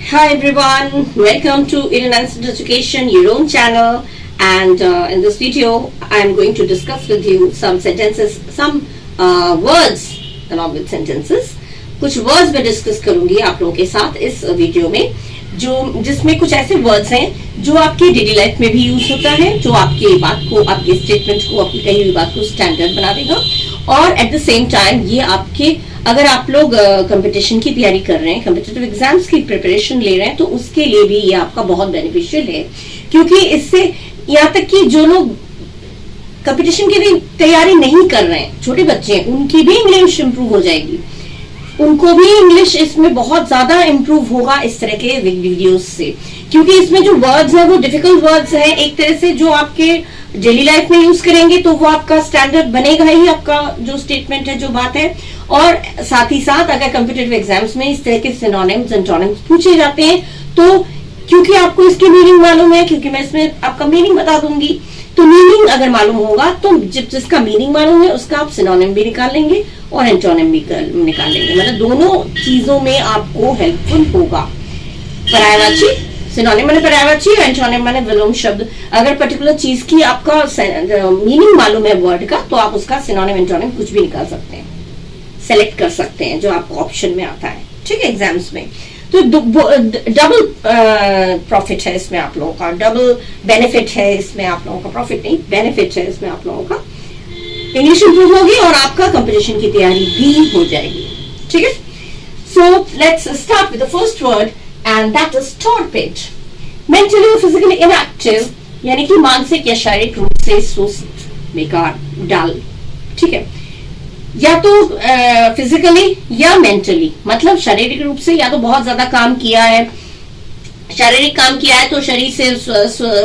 Hi everyone, welcome to Indian Accent Education, your own channel. And in this video, I am going to discuss with you some sentences, some words along with sentences. कुछ words मैं discuss करूंगी आप लोगों के साथ इस video में, जो जिसमें कुछ ऐसे वर्ड्स हैं जो आपकी डेली लाइफ में भी यूज होता है, जो आपकी बात को, आपके स्टेटमेंट को, आपकी कही हुई बात को स्टैंडर्ड बना देगा। और एट द सेम टाइम ये आपके, अगर आप लोग कंपटीशन की तैयारी कर रहे हैं, कम्पिटिटिव एग्जाम्स की प्रिपरेशन ले रहे हैं, तो उसके लिए भी ये आपका बहुत बेनिफिशियल है, क्योंकि इससे यहाँ तक कि जो लोग कंपटीशन की भी तैयारी नहीं कर रहे हैं, छोटे बच्चे हैं, उनकी भी इंग्लिश इंप्रूव हो जाएगी, उनको भी इंग्लिश इसमें बहुत ज्यादा इंप्रूव होगा इस तरह के वीडियोस से, क्योंकि इसमें जो वर्ड्स हैं वो डिफिकल्ट वर्ड्स हैं एक तरह से, जो आपके डेली लाइफ में यूज करेंगे तो वो आपका स्टैंडर्ड बनेगा ही, आपका जो स्टेटमेंट है, जो बात है। और साथ ही साथ अगर कॉम्पिटिटिव एग्जाम्स में इस तरह के सिनोनिम्स एंटोनिम्स पूछे जाते हैं, तो क्योंकि आपको इसकी मीनिंग मालूम है, क्योंकि मैं इसमें आपका मीनिंग बता दूंगी, तो मीनिंग अगर मालूम होगा तो जिसका मीनिंग मालूम है उसका आप सिनोनिम भी निकाल लेंगे और एंटोनिम भी निकाल लेंगे, मतलब दोनों चीजों में आपको हेल्पफुल होगा। पर्यायवाची, सिनोनिम माने पर्यायवाची, एंटोनिम माने विलोम शब्द। अगर पर्टिकुलर चीज की आपका मीनिंग मालूम है वर्ड का, तो आप उसका सिनोनिम एंटोनिम कुछ भी निकाल सकते हैं, सेलेक्ट कर सकते हैं, जो आपको ऑप्शन में आता है, ठीक है, एग्जाम्स में। तो डबल प्रॉफिट है इसमें आप लोगों का, डबल बेनिफिट है इसमें आप लोगों का, प्रॉफिट नहीं बेनिफिट है इसमें आप लोगों का। इंग्लिश इंप्रूव होगी और आपका कंपटीशन की तैयारी भी हो जाएगी, ठीक है। So let's start with the first word and that is torpid. Mentally और फिजिकली इनएक्टिव, यानी कि मानसिक या शारीरिक रूप से सुस्त, बेकार, डल, ठीक है, या तो फिजिकली या मेंटली, मतलब शारीरिक रूप से या तो बहुत ज्यादा काम किया है, शारीरिक काम किया है तो शरीर से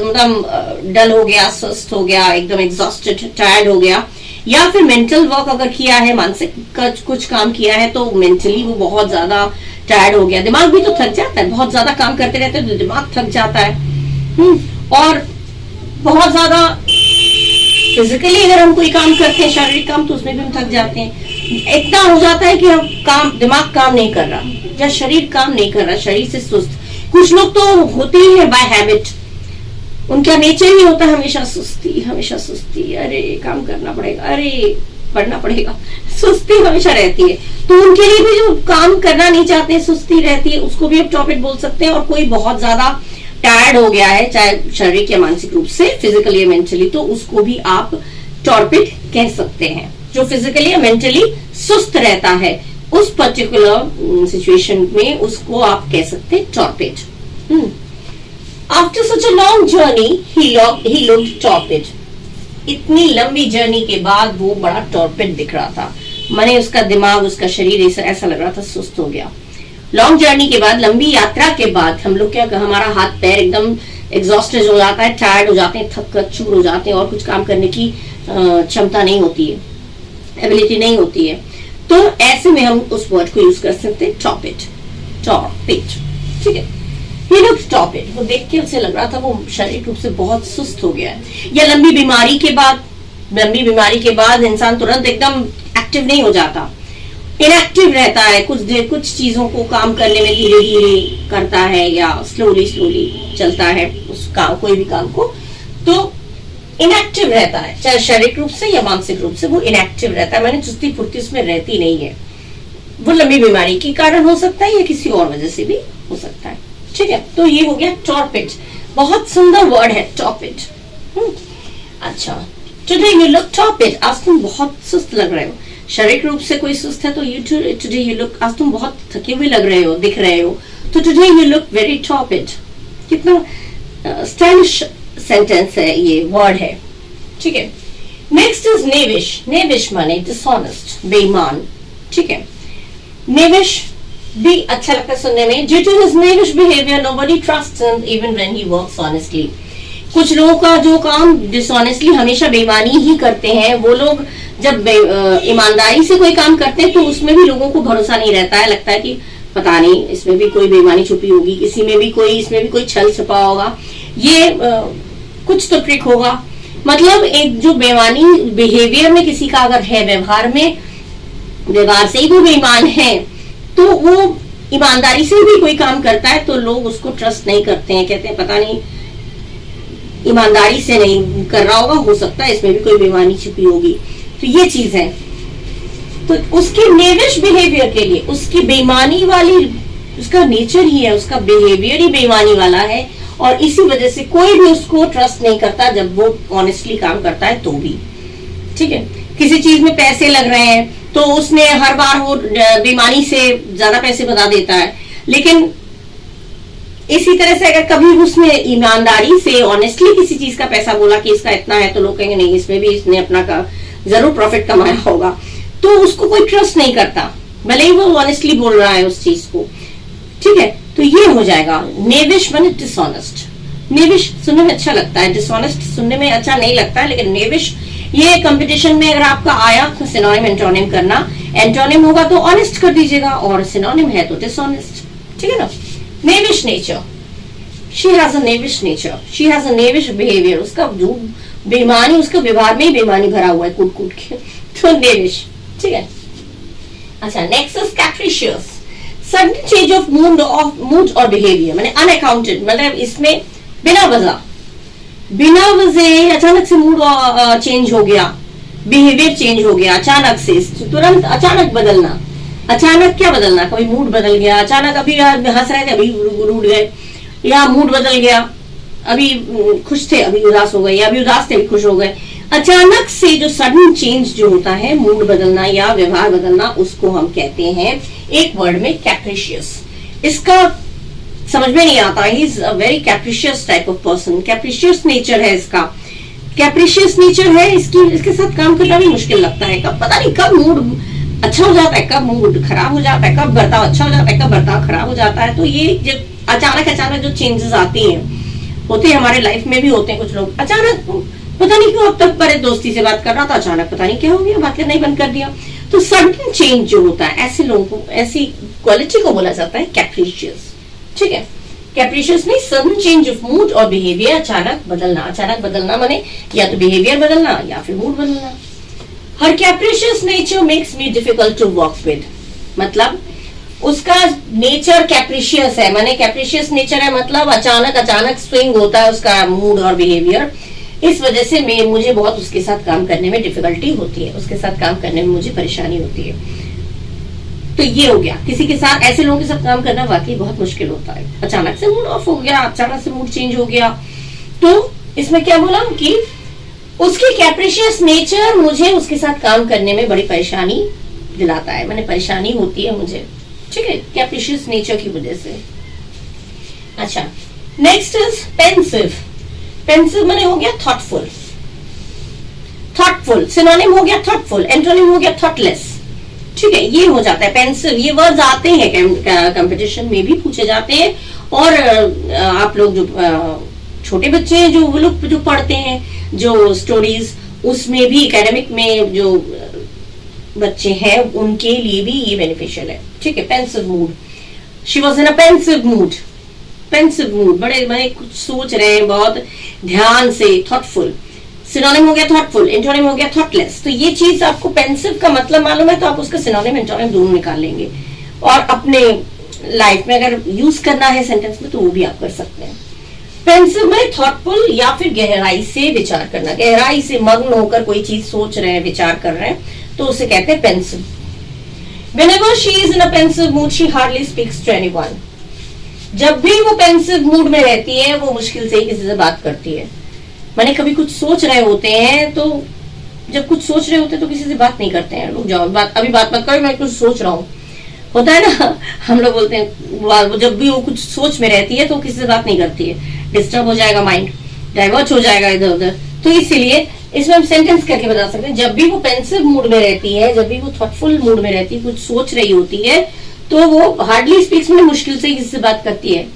मतलब डल हो गया, सुस्त हो गया, एकदम एग्जॉस्टेड, टायर्ड हो गया, या फिर मेंटल वर्क अगर किया है, मानसिक कुछ काम किया है, तो मेंटली वो बहुत ज्यादा टायर्ड हो गया। दिमाग भी तो थक जाता है, बहुत ज्यादा काम करते रहते हैं तो दिमाग थक जाता है। और बहुत ज्यादा फिजिकली अगर हम कोई काम करते हैं, शारीरिक काम, तो उसमें भी हम थक जाते हैं, इतना हो जाता है कि हम दिमाग काम नहीं कर रहा या शरीर काम नहीं कर रहा, शरीर से सुस्त। कुछ लोग तो होते ही है बाय हैबिट, उनका नेचर ही होता है हमेशा सुस्ती, हमेशा सुस्ती, अरे काम करना पड़ेगा, अरे पढ़ना पड़ेगा, सुस्ती हमेशा रहती है। तो उनके लिए भी जो काम करना नहीं चाहते, सुस्ती रहती है, उसको भी आप टॉपिक बोल सकते हैं। और कोई बहुत ज्यादा टायर्ड हो गया है, चाहे शारीरिक या मानसिक रूप से, फिजिकली या मेंटली, तो उसको भी आप टॉर्पिड कह सकते हैं। जो फिजिकली या मेंटली सुस्त रहता है उस पर्टिकुलर सिचुएशन में, उसको आप कह सकते हैं torpid. After such a long journey he looked torpid. इतनी लंबी जर्नी के बाद वो बड़ा टॉर्पिड दिख रहा था, माने उसका दिमाग, उसका शरीर ऐसा लग रहा था सुस्त हो गया। लॉन्ग जर्नी के बाद, लंबी यात्रा के बाद हम लोग क्या, हमारा हाथ पैर एकदम एग्जॉस्टेड हो जाता है, टायर्ड हो जाते हैं, थक चूर हो जाते हैं, और कुछ काम करने की क्षमता नहीं होती है, एबिलिटी नहीं होती है, तो ऐसे में हम उस वर्ड को यूज कर सकते हैं टॉर्पिड, टॉर्पिड, ठीक है। He looked torpid, वो देख के उसे लग रहा था वो शारीरिक रूप से बहुत सुस्त हो गया है। या लंबी बीमारी के बाद इंसान तुरंत एकदम एक्टिव नहीं हो जाता, इनएक्टिव रहता है, कुछ चीजों को काम करने में धीरे धीरे करता है, या स्लोली चलता है उस काम, कोई भी काम को, तो इनएक्टिव रहता है, चाहे शारीरिक रूप से या मानसिक रूप से वो इनएक्टिव रहता है, मैंने चुस्ती फुर्ती उसमें रहती नहीं है। वो लंबी बीमारी के कारण हो सकता है या किसी और वजह से भी हो सकता है, ठीक है। तो ये हो गया टॉर्पिड, बहुत सुंदर वर्ड है टॉर्पिड। अच्छा, टुडे यू लुक टॉर्पिड, आज तुम बहुत सुस्त लग रहे हो। शारीरिक रूप से कोई सुस्त है तो टुडे यू लुक, आज तुम बहुत थके हुए लग रहे हो, दिख रहे हो, तो today you look very torpid. कितना स्टाइलिश सेंटेंस है, ये वर्ड है, ठीक है। Next is नेविश। नेविश माने डिसऑनेस्ट, बेईमान, ठीक है। नेविश भी अच्छा लगता है सुनने में। Due to his knavish behavior, nobody trusts him even when he works honestly. कुछ लोगों का जो काम डिसऑनेस्टली, हमेशा बेईमानी ही करते हैं, वो लोग जब ईमानदारी से कोई काम करते हैं तो उसमें भी लोगों को भरोसा नहीं रहता है, लगता है कि पता नहीं इसमें भी कोई बेईमानी छुपी होगी, इसमें भी कोई छल छुपा होगा, ये कुछ तो ट्रिक होगा। मतलब एक जो बेईमानी बिहेवियर में किसी का अगर है, व्यवहार से ही वो बेईमान है, तो वो ईमानदारी से भी कोई काम करता है तो लोग उसको ट्रस्ट नहीं करते हैं, कहते हैं पता नहीं ईमानदारी से नहीं कर रहा होगा, हो सकता है इसमें भी कोई बेईमानी छिपी होगी। तो ये चीज है। तो उसके नेविश बिहेवियर के लिए उसकी बेईमानी वाली, उसका नेचर ही है, उसका बिहेवियर ही बेईमानी वाला है, और इसी वजह से कोई भी उसको ट्रस्ट नहीं करता जब वो ऑनेस्टली काम करता है तो भी। ठीक है, किसी चीज में पैसे लग रहे हैं तो उसने हर बार वो बेईमानी से ज्यादा पैसे बता देता है, लेकिन इसी तरह से अगर कभी उसने ईमानदारी से ऑनेस्टली किसी चीज का पैसा बोला कि इसका इतना है, तो लोग कहेंगे नहीं इसमें भी इसने अपना का जरूर प्रॉफिट कमाया होगा, तो उसको कोई ट्रस्ट नहीं करता भले ही वो ऑनेस्टली बोल रहा है उस चीज को। ठीक है, तो ये हो जाएगा नेविश माने डिसऑनेस्ट। नेविश सुनने में अच्छा लगता है, डिसऑनेस्ट सुनने में अच्छा नहीं लगता है, लेकिन नेविश ये कंपटीशन में अगर आपका आया तो सिनोनिम एंटोनिम करना, एंटोनिम होगा तो ऑनेस्ट कर दीजिएगा और सिनोनिम है तो डिसऑनेस्ट। ठीक है ना। Knavish nature, she has a knavish nature, she has a knavish behaviour, उसका जो बेईमानी, उसका व्यवहार में ही बेईमानी भरा हुआ है कूट कूट के, तो नेविश। ठीक है। अच्छा, next is capricious, sudden change of mood और बिहेवियर, माने अनअकाउंटेड, मतलब इसमें बिना वजह अचानक से मूड चेंज हो गया, बिहेवियर चेंज हो गया अचानक से, तुरंत अचानक बदलना। अचानक क्या बदलना, कभी मूड बदल गया अचानक, अभी हंस रहे थे अभी रूठ गए, या मूड बदल गया, अभी खुश थे अभी उदास हो गए, या अभी उदास थे अभी खुश हो गए। अचानक से जो सडन चेंज जो होता है, मूड बदलना या व्यवहार बदलना, उसको हम कहते हैं एक वर्ड में कैप्रिशियस। इसका समझ में नहीं आता, he is a very capricious type of person, capricious nature है इसका, कैप्रिशियस नेचर है इसके साथ काम करना भी मुश्किल लगता है। कब पता नहीं कब मूड अच्छा हो जाता है, कब मूड खराब हो जाता है, कब बर्ताव अच्छा हो जाता है, कब बर्ताव खराब हो जाता है। तो ये जब अचानक जो चेंजेस आती हैं, होते हैं हमारे लाइफ में भी होते हैं कुछ लोग, अचानक पता नहीं क्यों अब तक परे दोस्ती से बात कर रहा था, अचानक पता नहीं क्या हो गया, बात करना ही बंद कर दिया। तो सडन चेंज जो होता है, ऐसे लोगों को, ऐसी क्वालिटी को बोला जाता है कैप्रिशियस। ठीक है, कैप्रिशियस नहीं, सडन चेंज ऑफ मूड और बिहेवियर, अचानक बदलना। अचानक बदलना माने या तो बिहेवियर बदलना या फिर मूड बदलना। Her capricious nature makes me difficult to work with, मतलब उसका नेचर कैप्रिशियस है, माने कैप्रिशियस नेचर है मतलब अचानक स्विंग होता है उसका मूड और बिहेवियर, इस वजह से मुझे बहुत उसके साथ काम करने में डिफिकल्टी होती है, उसके साथ काम करने में मुझे परेशानी होती है। तो ये हो गया, किसी के साथ, ऐसे लोगों के साथ काम करना वाकई बहुत मुश्किल होता है। अचानक से मूड ऑफ हो गया, अचानक से मूड चेंज हो गया, तो इसमें क्या बोला कि उसकी कैप्रिशियस नेचर मुझे उसके साथ काम करने में बड़ी परेशानी दिलाता है, मैंने परेशानी होती है मुझे। ठीक है, कैप्रिशियस नेचर की वजह से। अच्छा, नेक्स्ट इज पेंसिव। पेंसिव माने हो गया थॉटफुल, थॉटफुल सिनोनिम हो गया थॉटफुल, एंटोनिम हो गया थॉटलेस। ठीक है, ये हो जाता है पेंसिव। ये वर्ड्स आते हैं कंपटीशन में भी पूछे जाते हैं, और आप लोग जो छोटे बच्चे हैं, जो वो लोग जो पढ़ते हैं जो स्टोरीज, उसमें भी एकेडमिक में जो बच्चे हैं उनके लिए भी ये बेनिफिशियल है। ठीक है, pensive mood, she was in a pensive mood. Pensive mood, बड़े कुछ सोच रहे हैं बहुत ध्यान से, थॉटफुल। सिनोनिम हो गया थॉटफुल, एंटोनिम हो गया थॉटलेस। तो ये चीज आपको पेंसिव का मतलब मालूम है तो आप उसका सिनोनिम एंटोनिम दोनों निकाल लेंगे, और अपने लाइफ में अगर यूज करना है सेंटेंस में तो वो भी आप कर सकते हैं। पेंसिव में थॉटफुल या फिर गहराई से विचार करना, गहराई से मग्न होकर कोई चीज सोच रहे हैं, विचार कर रहे हैं, तो उसे कहते हैं pensive. Whenever she is in a pensive mood, she hardly speaks to anyone. जब भी वो पेंसिव मूड में रहती है, वो मुश्किल से ही किसी से बात करती है। माने कभी कुछ सोच रहे होते हैं, तो जब कुछ सोच रहे होते हैं तो किसी से बात नहीं करते हैं। लोग जाओ अभी बात मत करो, मैं कुछ सोच रहा हूँ, होता है ना, हम लोग बोलते हैं। जब भी वो कुछ सोच में रहती है तो किसी से बात नहीं करती है, डिस्टर्ब हो जाएगा, माइंड डाइवर्ट हो जाएगा इधर उधर। तो इसीलिए इसमें हम सेंटेंस करके बता सकते हैं, जब भी वो पेंसिव मूड में रहती है, जब भी वो थॉटफुल मूड में रहती है, कुछ सोच रही होती है, तो वो हार्डली स्पीक्स में, मुश्किल से किसी से बात करती है,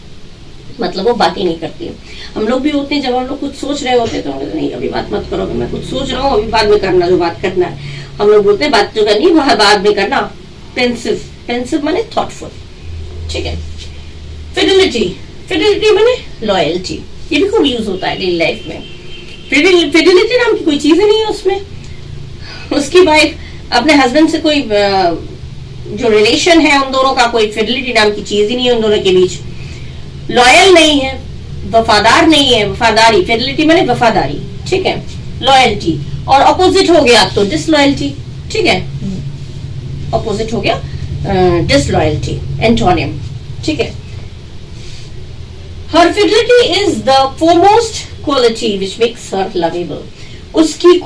मतलब वो बात ही नहीं करती है। हम लोग भी होते हैं, जब हम लोग कुछ सोच रहे होते हैं तो नहीं अभी बात मत करो, मैं कुछ सोच रहा हूँ, अभी बाद में करना जो बात करना है। हम लोग बोलते हैं बात जो करनी है बाद में करना। पेंसिव, पेंसिव माने थॉटफुल। ठीक है। फिडिलिटी, फिडिलिटी माने लॉयल्टी, ये भी खूब यूज होता है डेली लाइफ में। फिडिलिटी नाम की कोई चीज ही नहीं है उसमें। उसकी वाइफ अपने हस्बैंड से कोई जो रिलेशन है उन दोनों का, कोई फिडिलिटी नाम की चीज ही नहीं है उन दोनों के बीच। लॉयल नहीं है, वफादार नहीं है, वफादारी, फिडिलिटी माने वफादारी, ठीक है, लॉयल्टी, और अपोजिट हो गया तो डिसलॉयल्टी, ठीक है, अपोजिट हो गया डिसलॉयल्टी, एंटोनिम, ठीक है। Her fidelity is the foremost quality which makes her lovable. उसकी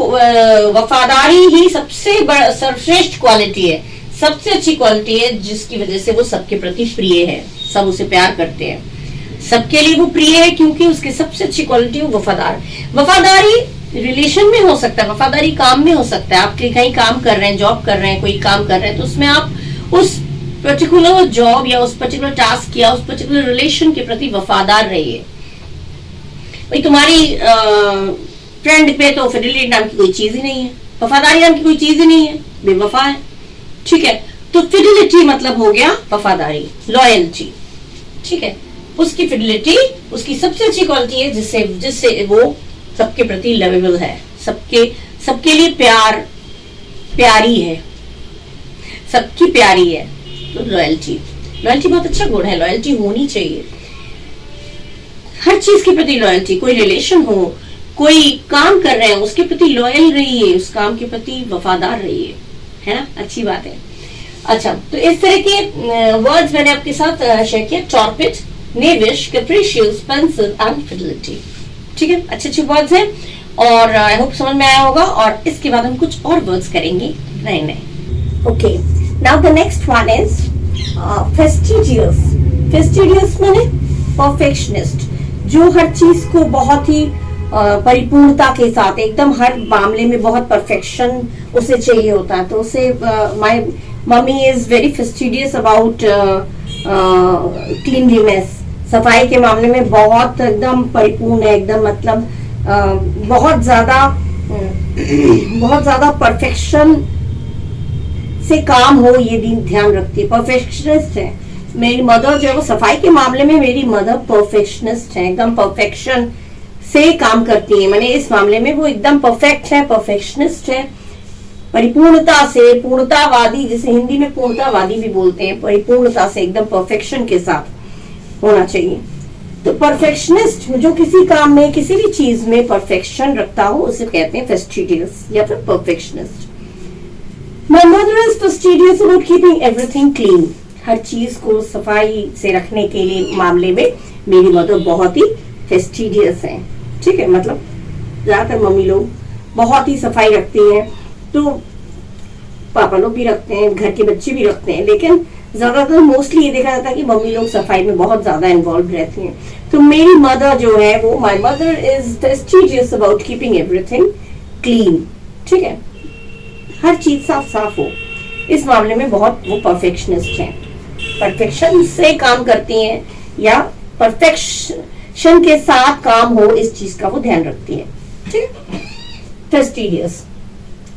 वफादारी ही सबसे सर्वश्रेष्ठ क्वालिटी है, सबसे अच्छी क्वालिटी है, जिसकी वजह से वो सबके प्रति प्रिय है, सब उसे प्यार करते हैं, सबके लिए वो प्रिय है, क्योंकि उसकी सबसे अच्छी क्वालिटी वो वफादार। वफादारी रिलेशन में हो सकता है, वफादारी काम में हो सकता है। आप कहीं काम कर रहे हैं, जॉब कर रहे हैं, कोई काम कर रहे हैं, तो उसमें आप उस पर्टिकुलर जॉब या उस पर्टिकुलर टास्क या उस पर्टिकुलर रिलेशन के प्रति वफादार रहिए। भाई तुम्हारी फ्रेंड पे तो फिडिलिटी नाम की कोई चीज ही नहीं है, वफादारी नाम की कोई चीज ही नहीं है, बेवफा है, ठीक है। तो फिडिलिटी मतलब हो गया वफादारी, लॉयल्टी, ठीक है। उसकी फिडिलिटी उसकी सबसे अच्छी क्वालिटी है, जिससे जिससे वो सबके प्रति लवेबल है, सबके लिए प्यारी है, सबकी प्यारी है। तो लॉयल्टी बहुत अच्छा गुण है, लॉयल्टी होनी चाहिए हर चीज के प्रति। लॉयल्टी, कोई रिलेशन हो, कोई काम कर रहे हैं, उसके प्रति लॉयल रहिए, उस काम के प्रति वफादार रहिए, है ना, अच्छी बात है। अच्छा, तो इस तरह के वर्ड्स मैंने आपके साथ शेयर किया, torpid, knavish, capricious, pensive and fidelity, ठीक है, अच्छे वर्ड्स हैं और आई होप समझ में आया होगा। और इसके बाद हम कुछ और वर्ड्स करेंगे नए। Okay, now the next one is fastidious. Fastidious माने परफेक्शनिस्ट, जो हर चीज को बहुत ही परिपूर्णता के साथ, एकदम हर मामले में बहुत परफेक्शन उसे चाहिए होता है। तो उसे my mummy is very fastidious about cleanliness, सफाई के मामले में बहुत एकदम परिपूर्ण है, एकदम मतलब बहुत ज्यादा परफेक्शन से काम हो, ये ध्यान रखती है, परफेक्शनिस्ट है। मेरी मदर जो है वो सफाई के मामले में, मेरी मदर परफेक्शनिस्ट है, एकदम परफेक्शन से काम करती है, मैंने इस मामले में वो एकदम परफेक्ट है, परफेक्शनिस्ट है, परिपूर्णता से, पूर्णतावादी, जिसे हिंदी में पूर्णतावादी भी बोलते हैं, परिपूर्णता से एकदम परफेक्शन के साथ होना चाहिए। तो परफेक्शनिस्ट जो किसी काम में, किसी भी चीज में परफेक्शन रखता हो, उसे कहते हैं फेस्टिजियस या फिर perfectionist. My mother is fastidious about keeping everything clean. हर चीज को सफाई से रखने के लिए मामले में मेरी मदर बहुत ही फेस्टिडियस है, ठीक है। मतलब ज्यादातर मम्मी लोग बहुत ही सफाई रखती हैं, तो पापा लोग भी रखते हैं, घर के बच्चे भी रखते हैं, लेकिन ज्यादातर मोस्टली ये देखा जाता है कि मम्मी लोग सफाई में बहुत ज्यादा इन्वॉल्व रहती हैं। तो मेरी मदर जो है वो, my mother is fastidious about keeping everything clean, ठीक है, हर चीज साफ हो, इस मामले में बहुत वो परफेक्शनिस्ट हैं, परफेक्शन से काम करती हैं या परफेक्शन के साथ काम हो, इस चीज का वो ध्यान रखती है, ठीक है, फेस्टिडियस।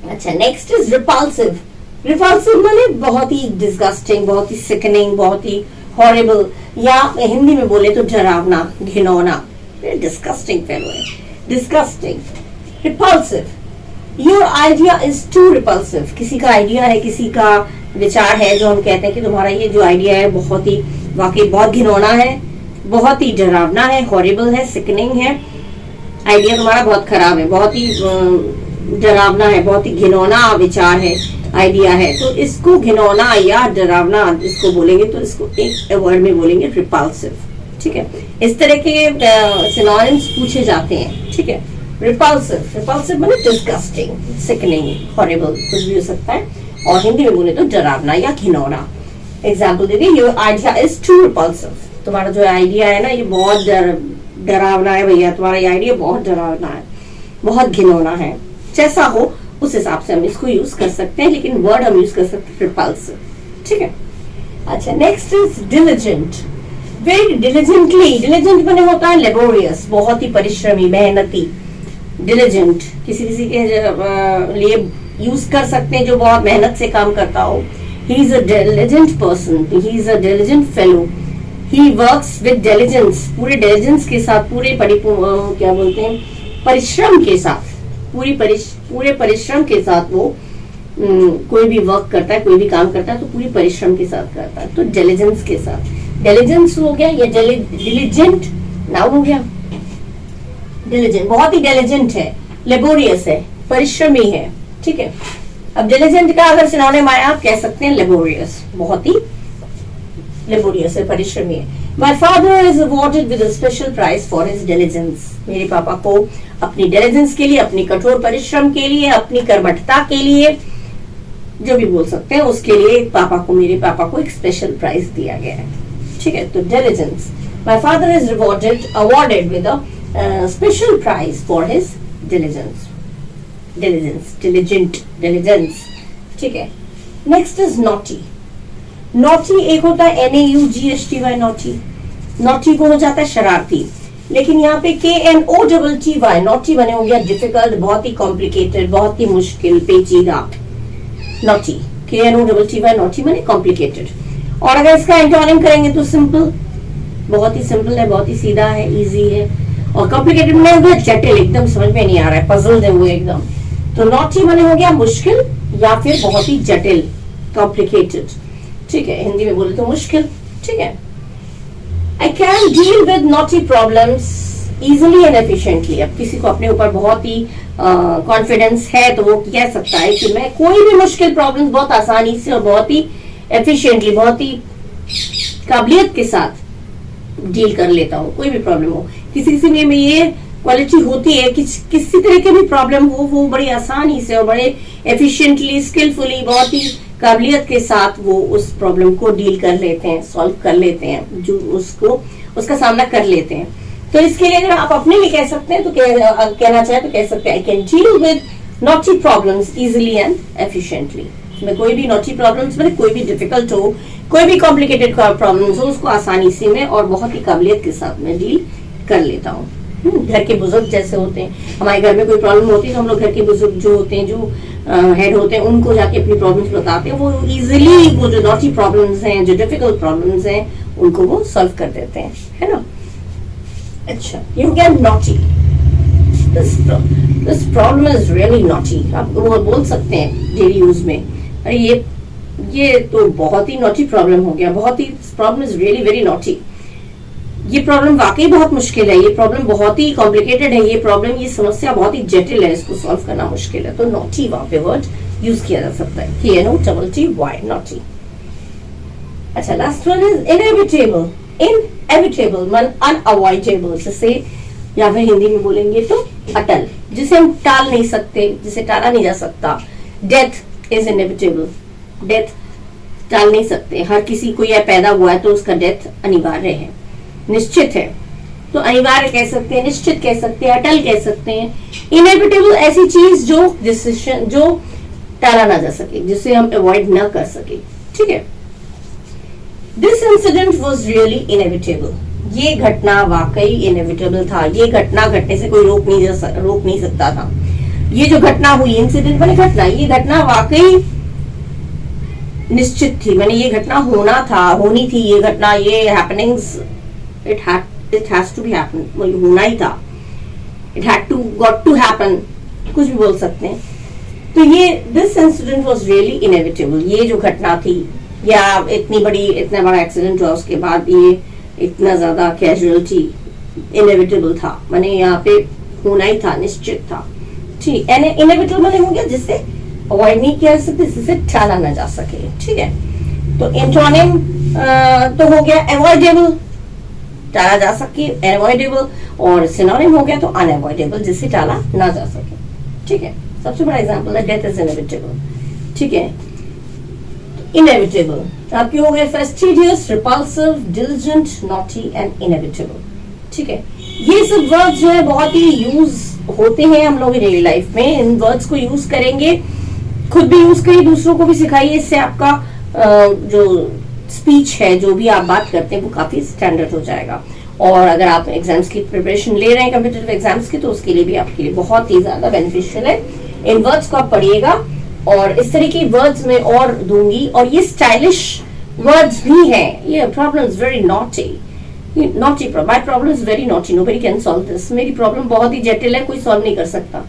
अच्छा, नेक्स्ट इज रिपल्सिव। रिपल्सिव माने बहुत ही डिस्गस्टिंग, बहुत ही सिकनिंग, बहुत ही हॉरिबल, या हिंदी में बोले तो डरावना, घिनौना, डिस्गस्टिंग फेलो है, disgusting, repulsive. Your idea is too repulsive. किसी का आइडिया है, किसी का विचार है, जो हम कहते हैं कि तुम्हारा ये जो आइडिया है बहुत ही, वाकई बहुत घिनौना है, बहुत ही डरावना है, हॉरिबल है, सिकनिंग है, आइडिया तुम्हारा बहुत खराब है, बहुत ही डरावना है, बहुत ही घिनौना विचार है, आइडिया है। तो इसको घिनौना या डरावना इसको बोलेंगे, तो इसको एक वर्ड में बोलेंगे रिपल्सिव, ठीक है। इस तरह के सिनोनिम्स पूछे जाते हैं, ठीक है। रिपल्सिव माने डिस्गस्टिंग, सिकनिंग, हॉरिबल, कुछ भी हो सकता है, और हिंदी में बोले तो डरावना या घिनौना। एग्जाम्पल दे दिए, your idea is too repulsive, तुम्हारा जो आइडिया है ना ये बहुत डरावना है भैया, तुम्हारा ये आइडिया बहुत डरावना है, बहुत घिनौना है, जैसा हो उस हिसाब से हम इसको यूज कर सकते हैं, लेकिन वर्ड हम यूज कर सकते हैं रिपल्सिव, ठीक है। अच्छा, next is diligent. Very diligently, diligent माने होता है लेबोरियस, बहुत ही परिश्रमी, मेहनती, डिलिजेंट किसी के लिए यूज कर सकते हैं जो बहुत मेहनत से काम करता हो। ही is a diligent person, he is a diligent fellow, he works with diligence, पूरे डिलिजेंस के साथ, पूरे क्या बोलते हैं, परिश्रम के साथ, पूरे परिश्रम के साथ वो कोई भी वर्क करता है, कोई भी काम करता है तो पूरी परिश्रम के साथ करता है, तो डिलिजेंस के साथ। डिलिजेंस हो गया या डिलिजेंट नाउन हो गया। डिलिजेंट बहुत ही डिलिजेंट है, लेबोरियस है, परिश्रमी है, ठीक है। अब डिलिजेंट का अगर सिनोनिम आया आप कह सकते हैं लेबोरियस, बहुत ही लेबोरियस है, परिश्रमी है। My father is awarded with a special prize for his diligence. मेरे पापा को अपनी डिलिजेंस के लिए, अपनी कठोर परिश्रम के लिए, अपनी कर्मठता के लिए, जो भी बोल सकते हैं, उसके लिए मेरे पापा को एक स्पेशल प्राइज दिया गया है, ठीक है। तो diligence, my father is awarded with a special prize for his diligence. Diligence, ठीक है। Next is naughty. नॉटी एक होता है NAUGHTY, नॉटी। नॉटी को हो जाता है शरारती, लेकिन यहाँ पे KNOTTY नॉटी बने हो गया डिफिकल्ट, बहुत ही कॉम्प्लिकेटेड, बहुत ही मुश्किल, पेचीदा। नॉटी, KNOTTY नॉटी माने कॉम्प्लिकेटेड। और अगर इसका एंटोनिम करेंगे तो सिंपल, बहुत ही सिंपल है, बहुत ही सीधा है, इजी है। और कॉम्प्लिकेटेड में हो गया जटिल, एकदम समझ में नहीं आ रहा है, पजल्ड है वो एकदम। तो नॉटी माने हो गया मुश्किल या फिर बहुत ही जटिल, कॉम्प्लिकेटेड, ठीक है। हिंदी में बोले तो मुश्किल, ठीक है। I can deal with naughty problems easily and efficiently. अब किसी को अपने ऊपर बहुत ही कॉन्फिडेंस है तो वो कह सकता है कि मैं कोई भी मुश्किल प्रॉब्लम बहुत आसानी से और बहुत ही एफिशिएंटली, बहुत ही काबिलियत के साथ डील कर लेता हूँ, कोई भी प्रॉब्लम हो। किसी किसी में ये क्वालिटी होती है कि किसी तरह की भी प्रॉब्लम हो वो बड़ी आसानी से और बड़े एफिशिएंटली, स्किलफुली, बहुत ही काबिलियत के साथ वो उस प्रॉब्लम को डील कर लेते हैं, सॉल्व कर लेते हैं, जो उसका सामना कर लेते हैं। तो इसके लिए अगर आप अपने लिए कह सकते हैं तो कहना चाहे तो कह सकते हैं, I can deal with naughty problems easily and efficiently. मैं कोई भी नॉटी प्रॉब्लम्स में, कोई भी डिफिकल्ट हो, कोई भी कॉम्प्लिकेटेड प्रॉब्लम्स हो, उसको आसानी से मैं और बहुत ही काबिलियत के साथ मैं डील कर लेता हूँ। घर के बुजुर्ग जैसे होते हैं, हमारे घर में कोई प्रॉब्लम होती है तो हम लोग घर के बुजुर्ग जो होते हैं, जो हेड होते हैं, उनको जाके अपनी प्रॉब्लम्स बताते हैं, वो इजीली वो जो नॉटी प्रॉब्लम्स हैं, जो डिफिकल्ट प्रॉब्लम्स हैं, उनको वो सॉल्व कर देते हैं, है ना। अच्छा, ये हो गया naughty. This problem is really naughty. आप वो बोल सकते हैं डेली यूज में, अरे ये तो बहुत ही नॉटी प्रॉब्लम हो गया, बहुत ही problem is really very naughty. ये प्रॉब्लम वाकई बहुत मुश्किल है, ये प्रॉब्लम बहुत ही कॉम्प्लिकेटेड है, ये प्रॉब्लम, ये समस्या बहुत ही जटिल है, इसको सॉल्व करना मुश्किल है। तो नॉटी वहां पे वर्ड यूज किया जा सकता है, KNOTTY, नॉटी। अच्छा, last one is inevitable. Inevitable मन अनअवॉइडेबल, जिसे या फिर हिंदी में बोलेंगे तो अटल, जिसे हम टाल नहीं सकते, जिसे टाला नहीं जा सकता। डेथ इज इनएविटेबल, डेथ टाल नहीं सकते, हर किसी को यह पैदा हुआ है तो उसका डेथ अनिवार्य है, निश्चित है। तो अनिवार्य कह सकते हैं, निश्चित कह सकते हैं, अटल कह सकते हैं। इनएविटेबल ऐसी चीज जो टाला ना जा सके, जिसे हम अवॉइड ना कर सके, ठीक है। This incident was really inevitable. ये घटना वाकई इनएविटेबल था, ये घटना घटने से कोई रोक नहीं सकता था। ये जो घटना हुई, इंसिडेंट माने घटना, ये घटना वाकई निश्चित थी, मैंने ये घटना होनी थी, ये घटना, ये happenings, it has to be happen, होना ही था, it had to got to happen, कुछ भी बोल सकते हैं। तो ये this incident was really inevitable, ये जो घटना थी, या इतना बड़ा एक्सीडेंट हुआ उसके बाद ये इतना ज्यादा कैजुअलिटी, इनएविटेबल था, माने यहाँ पे होना ही था, निश्चित था, ठीक। इनएविटेबल माने हो गया जिससे अवॉइड नहीं किया जा सकता, जिससे टाला ना जा सके, ठीक है। तो एंटोनिम तो हो गया अवॉइडेबल, टाला जा सके, अवॉइडेबल, और सिनोनिम हो गया तो अनअवॉइडेबल, जिससे टाला ना जा सके, ठीक है। सबसे बड़ा एग्जांपल है डेथ इज इनएविटेबल, ठीक है। इनएविटेबल आपके हो गए fastidious, repulsive, diligent, naughty and inevitable, ठीक है। ये सब वर्ड्स जो है बहुत ही यूज होते हैं हम लोग डेली लाइफ में। इन वर्ड्स को यूज करेंगे, खुद भी यूज करिए, दूसरों को भी सिखाइए, इससे आपका जो स्पीच है, जो भी आप बात करते हैं, वो काफी स्टैंडर्ड हो जाएगा। और अगर आप एग्जाम्स की प्रिपरेशन ले रहे हैं, कॉम्पिटिटिव एग्जाम्स की, तो उसके लिए भी आपके लिए बहुत ही ज्यादा बेनिफिशियल है। इन वर्ड्स को आप पढ़िएगा, और इस तरह की वर्ड्स में और दूंगी, और ये स्टाइलिश वर्ड्स भी हैं। ये problem is very naughty, naughty, my problem is very naughty, nobody can solve this, मेरी प्रॉब्लम बहुत ही जटिल है, कोई सॉल्व नहीं कर सकता,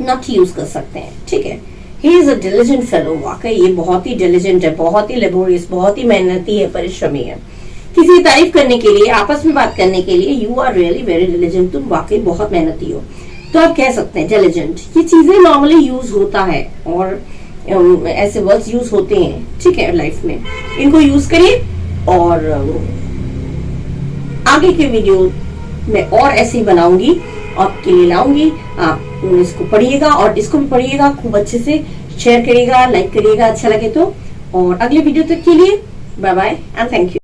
नॉटी यूज कर सकते हैं, ठीक है। ही इज अ डिलिजेंट फेलो। वाकई ये बहुत ही डिलिजेंट है, बहुत ही लेबोरियस, बहुत ही मेहनती है, परिश्रमी है। किसी की तारीफ करने के लिए, आपस में बात करने के लिए, you are really very diligent, तुम वाकई बहुत मेहनती हो, तो आप कह सकते हैं डिलिजेंट। ये चीजें नॉर्मली यूज होता है और ऐसे वर्ड्स यूज होते हैं, ठीक है, लाइफ में। इनको यूज करिए और आगे के वीडियो में और ऐसे ही बनाऊंगी, आपके लिए लाऊंगी। आप इसको पढ़िएगा और इसको भी पढ़िएगा खूब अच्छे से, शेयर करिएगा, लाइक करिएगा अच्छा लगे तो। और अगले वीडियो तक के लिए bye bye and thank you.